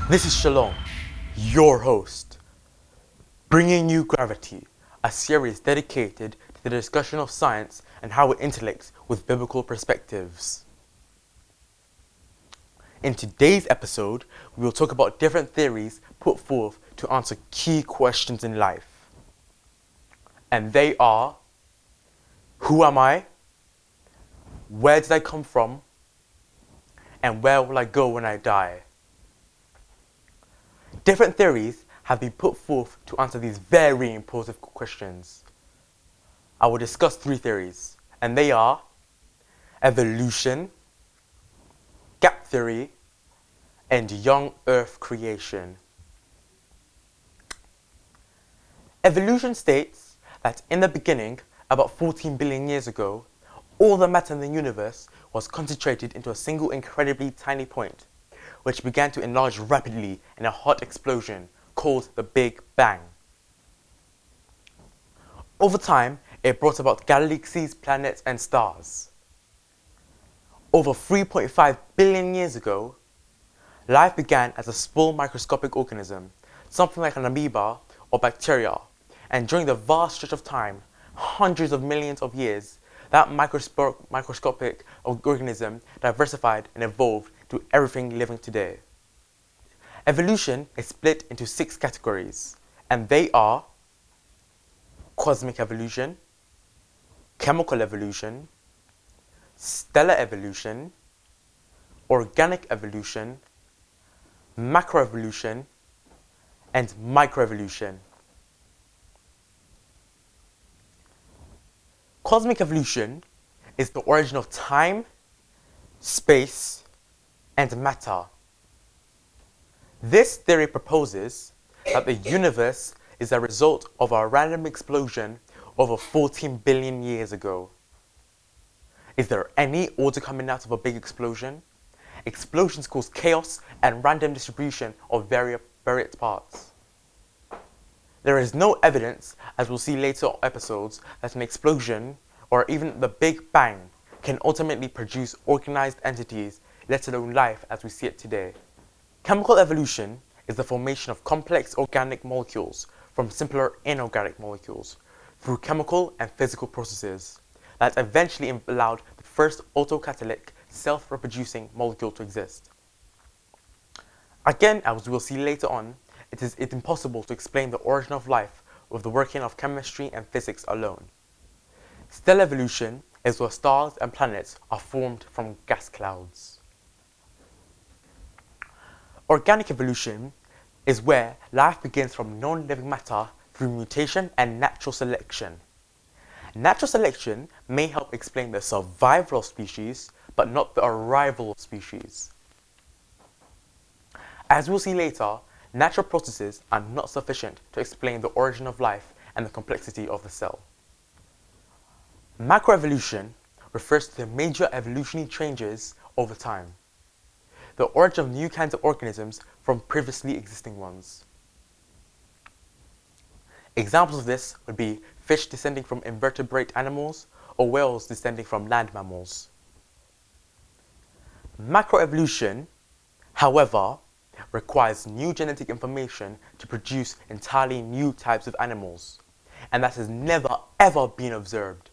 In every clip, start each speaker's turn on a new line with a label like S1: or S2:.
S1: This is Shalom, your host, bringing you Gravity, a series dedicated to the discussion of science and how it interacts with biblical perspectives. In today's episode, we will talk about different theories put forth to answer key questions in life. And they are: who am I? Where did I come from? And where will I go when I die? Different theories have been put forth to answer these very important questions. I will discuss three theories, and they are evolution, gap theory, and young Earth creation. Evolution states that in the beginning, about 14 billion years ago, all the matter in the universe was concentrated into a single incredibly tiny point, which began to enlarge rapidly in a hot explosion called the Big Bang. Over time, it brought about galaxies, planets, and stars. Over 3.5 billion years ago, life began as a small microscopic organism, something like an amoeba or bacteria, and during the vast stretch of time, hundreds of millions of years, that microscopic organism diversified and evolved to everything living today. Evolution is split into 6 categories, and they are cosmic evolution, chemical evolution, stellar evolution, organic evolution, macroevolution, and microevolution. Cosmic evolution is the origin of time, space, and matter. This theory proposes that the universe is a result of a random explosion over 14 billion years ago. Is there any order coming out of a big explosion? Explosions cause chaos and random distribution of various parts. There is no evidence, as we'll see later episodes, that an explosion, or even the Big Bang, can ultimately produce organized entities, let alone life as we see it today. Chemical evolution is the formation of complex organic molecules from simpler inorganic molecules through chemical and physical processes that eventually allowed the first autocatalytic, self-reproducing molecule to exist. Again, as we'll see later on, it's impossible to explain the origin of life with the working of chemistry and physics alone. Stellar evolution is where stars and planets are formed from gas clouds. Organic evolution is where life begins from non-living matter through mutation and natural selection. Natural selection may help explain the survival of species, but not the arrival of species. As we'll see later, natural processes are not sufficient to explain the origin of life and the complexity of the cell. Macroevolution refers to the major evolutionary changes over time, the origin of new kinds of organisms from previously existing ones. Examples of this would be fish descending from invertebrate animals or whales descending from land mammals. Macroevolution, however, requires new genetic information to produce entirely new types of animals, and that has never ever been observed.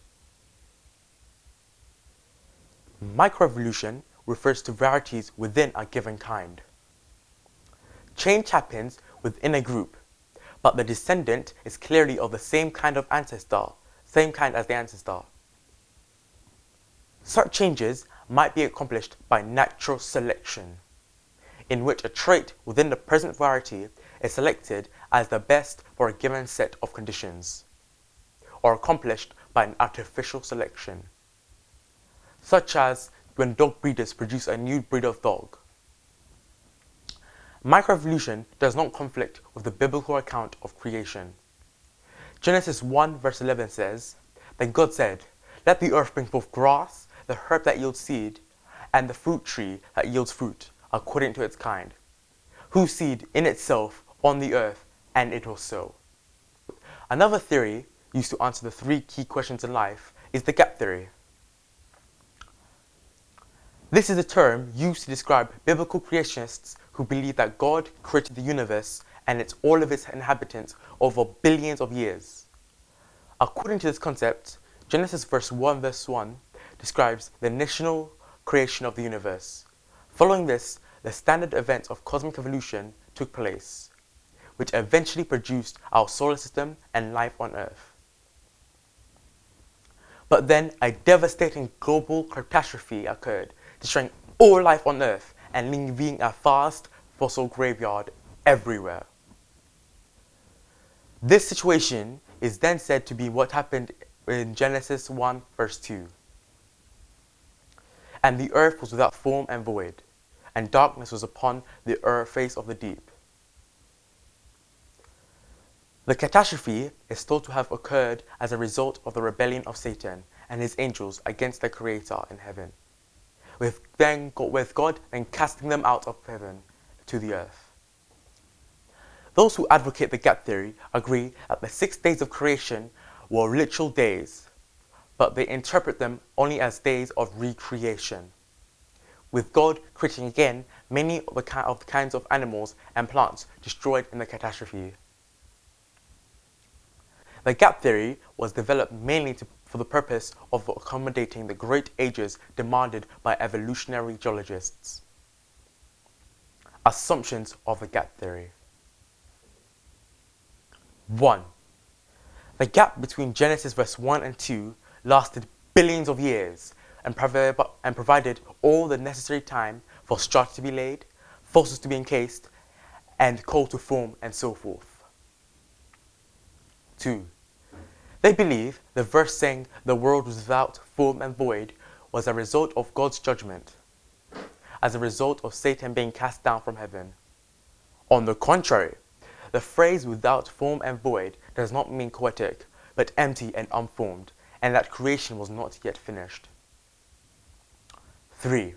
S1: Microevolution refers to varieties within a given kind. Change happens within a group, but the descendant is clearly of the same kind as the ancestor. Such changes might be accomplished by natural selection, in which a trait within the present variety is selected as the best for a given set of conditions, or accomplished by an artificial selection, such as when dog breeders produce a new breed of dog. Microevolution does not conflict with the biblical account of creation. Genesis 1 verse 11 says, "Then God said, let the earth bring forth grass, the herb that yields seed, and the fruit tree that yields fruit, according to its kind, whose seed in itself on the earth, and it was so. Another theory used to answer the three key questions in life is the gap theory. This is a term used to describe biblical creationists who believe that God created the universe and all of its inhabitants over billions of years. According to this concept, Genesis verse 1 describes the initial creation of the universe. Following this, the standard event of cosmic evolution took place, which eventually produced our solar system and life on Earth. But then a devastating global catastrophe occurred, destroying all life on Earth and leaving a vast fossil graveyard everywhere. This situation is then said to be what happened in Genesis 1 verse 2. And the earth was without form and void, and darkness was upon the face of the deep. The catastrophe is thought to have occurred as a result of the rebellion of Satan and his angels against their Creator in heaven, with God then casting them out of heaven to the earth. Those who advocate the gap theory agree that the 6 days of creation were literal days, but they interpret them only as days of recreation, with God creating again many of the kinds of animals and plants destroyed in the catastrophe. The gap theory was developed mainly for the purpose of accommodating the great ages demanded by evolutionary geologists. Assumptions of the gap theory. 1. The gap between Genesis verse 1 and 2 lasted billions of years and provided all the necessary time for strata to be laid, fossils to be encased, and coal to form, and so forth. 2. They believe the verse saying the world was without form and void was a result of God's judgment, as a result of Satan being cast down from heaven. On the contrary, the phrase without form and void does not mean chaotic, but empty and unformed, and that creation was not yet finished. 3.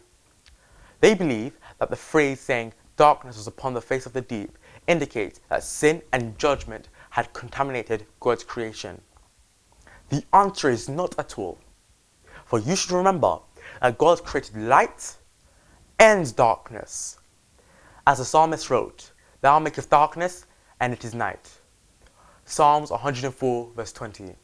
S1: They believe that the phrase saying darkness was upon the face of the deep indicates that sin and judgment had contaminated God's creation. The answer is not at all. For you should remember that God created light and darkness. As the psalmist wrote, "Thou makest darkness, and it is night." Psalms 104 verse 20.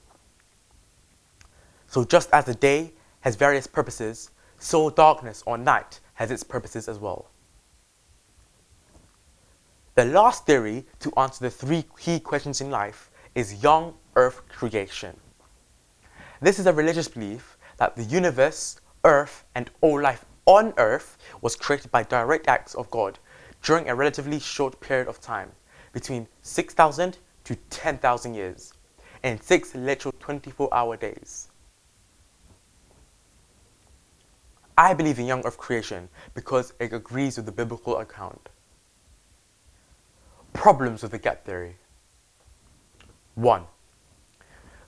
S1: So just as the day has various purposes, so darkness or night has its purposes as well. The last theory to answer the three key questions in life is young earth creation. This is a religious belief that the universe, earth, and all life on earth was created by direct acts of God during a relatively short period of time, between 6,000 to 10,000 years, in 6 literal 24-hour days. I believe in young earth creation because it agrees with the biblical account. Problems with the gap theory. 1.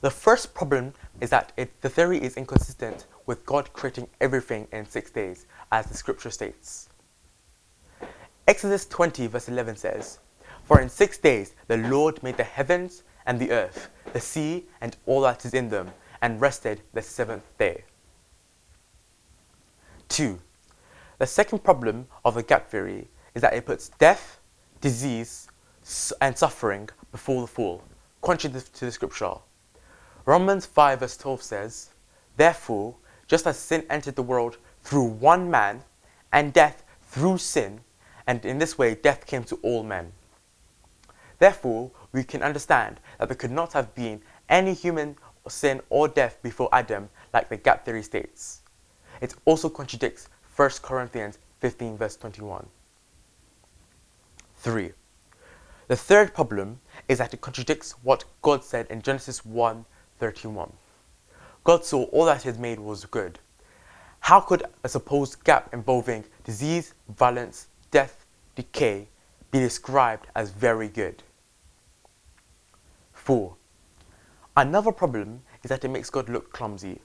S1: The first problem is that the theory is inconsistent with God creating everything in 6 days, as the scripture states. Exodus 20 verse 11 says, "For in 6 days the Lord made the heavens and the earth, the sea and all that is in them, and rested the 7th day." 2. The second problem of the gap theory is that it puts death, disease, and suffering before the fall, contrary to the scripture. Romans 5 verse 12 says, "Therefore, just as sin entered the world through one man, and death through sin, and in this way death came to all men. Therefore, we can understand that there could not have been any human sin or death before Adam, like the gap theory states." It also contradicts 1 Corinthians 15 verse 21. 3. The third problem is that it contradicts what God said in Genesis 1:31. God saw all that he had made was good. How could a supposed gap involving disease, violence, death, decay be described as very good? 4. Another problem is that it makes God look clumsy.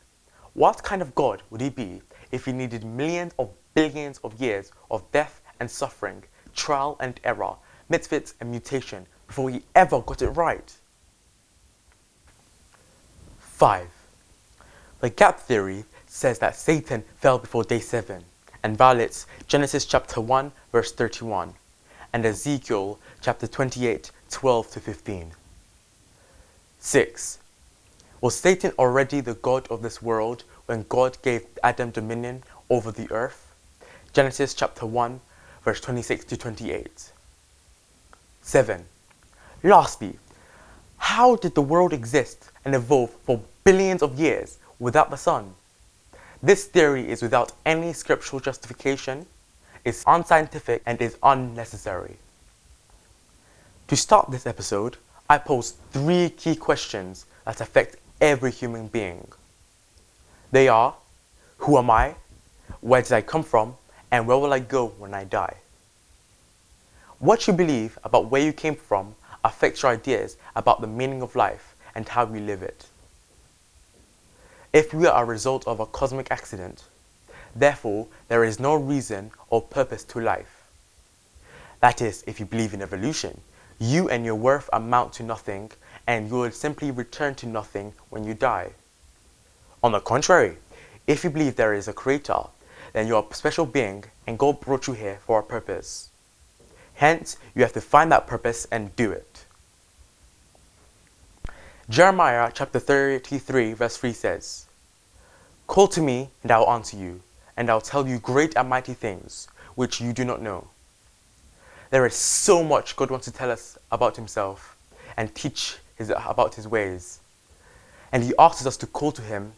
S1: What kind of God would he be if he needed millions of billions of years of death and suffering, trial and error, misfits and mutation before he ever got it right. 5. The gap theory says that Satan fell before day 7 and violates Genesis chapter 1 verse 31 and Ezekiel chapter 28 12 to 15. 6. Was Satan already the god of this world when God gave Adam dominion over the earth? Genesis chapter 1 verse 26 to 28. 7. Lastly, how did the world exist and evolve for billions of years without the sun? This theory is without any scriptural justification, is unscientific, and is unnecessary. To start this episode, I pose 3 key questions that affect every human being. They are, who am I? Where did I come from? And where will I go when I die? What you believe about where you came from affects your ideas about the meaning of life and how you live it. If we are a result of a cosmic accident, therefore there is no reason or purpose to life. That is, if you believe in evolution, you and your worth amount to nothing and you will simply return to nothing when you die. On the contrary, if you believe there is a creator, then you are a special being and God brought you here for a purpose. Hence, you have to find that purpose and do it. Jeremiah chapter 33 verse 3 says, "Call to me and I will answer you, and I will tell you great and mighty things which you do not know." There is so much God wants to tell us about himself and teach about his ways. And he asks us to call to him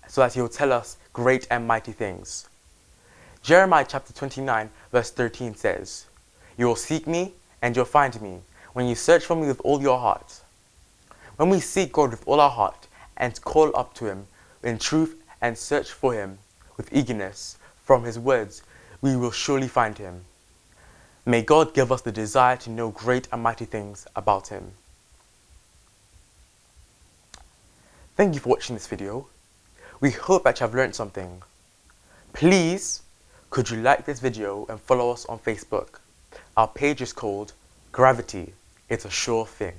S1: so that he will tell us great and mighty things. Jeremiah chapter 29 verse 13 says, "You will seek me and you'll find me when you search for me with all your heart." When we seek God with all our heart and call up to him in truth and search for him with eagerness from his words, we will surely find him. May God give us the desire to know great and mighty things about him. Thank you for watching this video. We hope that you have learned something. Please, could you like this video and follow us on Facebook? Our page is called Gravity. It's a Sure Thing.